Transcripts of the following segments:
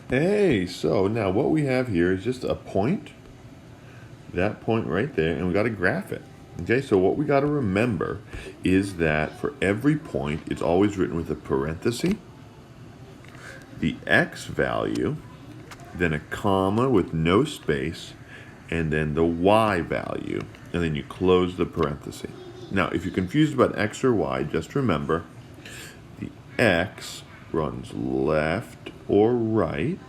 Hey, so now what we have here is just a point, that point right there, and we got to graph it. Okay, so what we got to remember is that for every point, it's always written with a parenthesis, the x value, then a comma with no space, and then the y value, and then you close the parenthesis. Now, if you're confused about x or y, just remember the x runs left or right,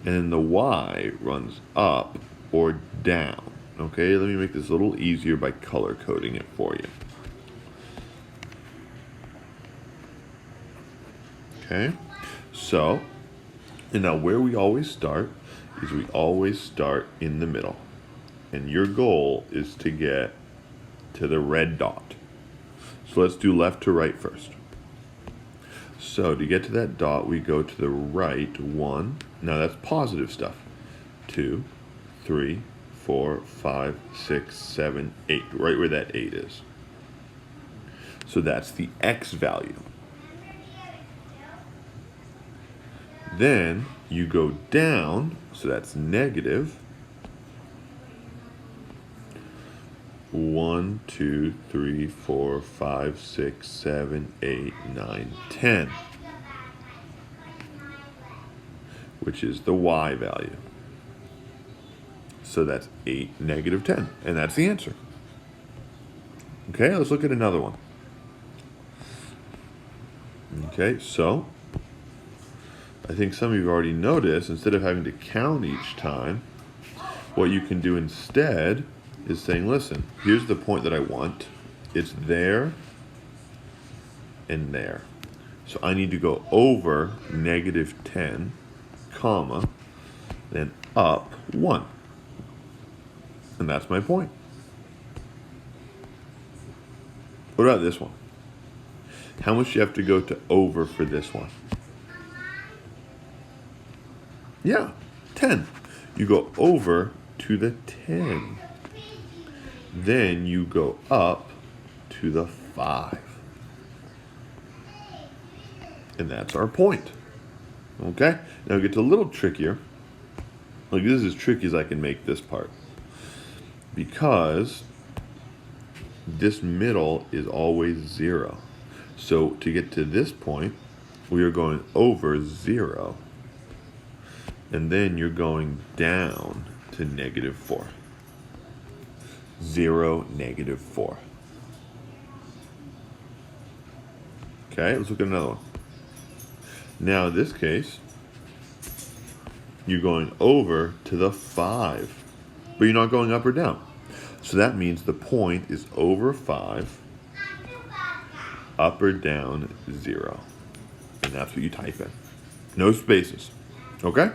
and then the y runs up or down. Okay, let me make this a little easier by color coding it for you. Okay, so, and now where we always start is we always start in the middle. And your goal is to get to the red dot. So let's do left to right first. So to get to that dot, we go to the right 1. Now that's positive stuff. 2, 3, 4, 5, 6, 7, 8. Right where that 8 is. So that's the x value. Then you go down, so that's negative. 1, 2, 3, 4, 5, 6, 7, 8, 9, 10. Which is the y value. So that's 8, negative 10. And that's the answer. Okay, let's look at another one. Okay, so I think some of you have already noticed, instead of having to count each time, what you can do instead is saying, listen, here's the point that I want. It's there and there. So I need to go over negative 10, comma, then up 1. And that's my point. What about this one? How much do you have to go to over for this one? Yeah, 10. You go over to the 10. Then you go up to the 5. And that's our point. Okay? Now it gets a little trickier. Like, this is as tricky as I can make this part. Because this middle is always 0. So to get to this point, we are going over 0. And then you're going down to negative 4. 0, negative 4. Okay, let's look at another one. Now in this case, you're going over to the 5, but you're not going up or down. So that means the point is over 5, up or down 0. And that's what you type in. No spaces. Okay?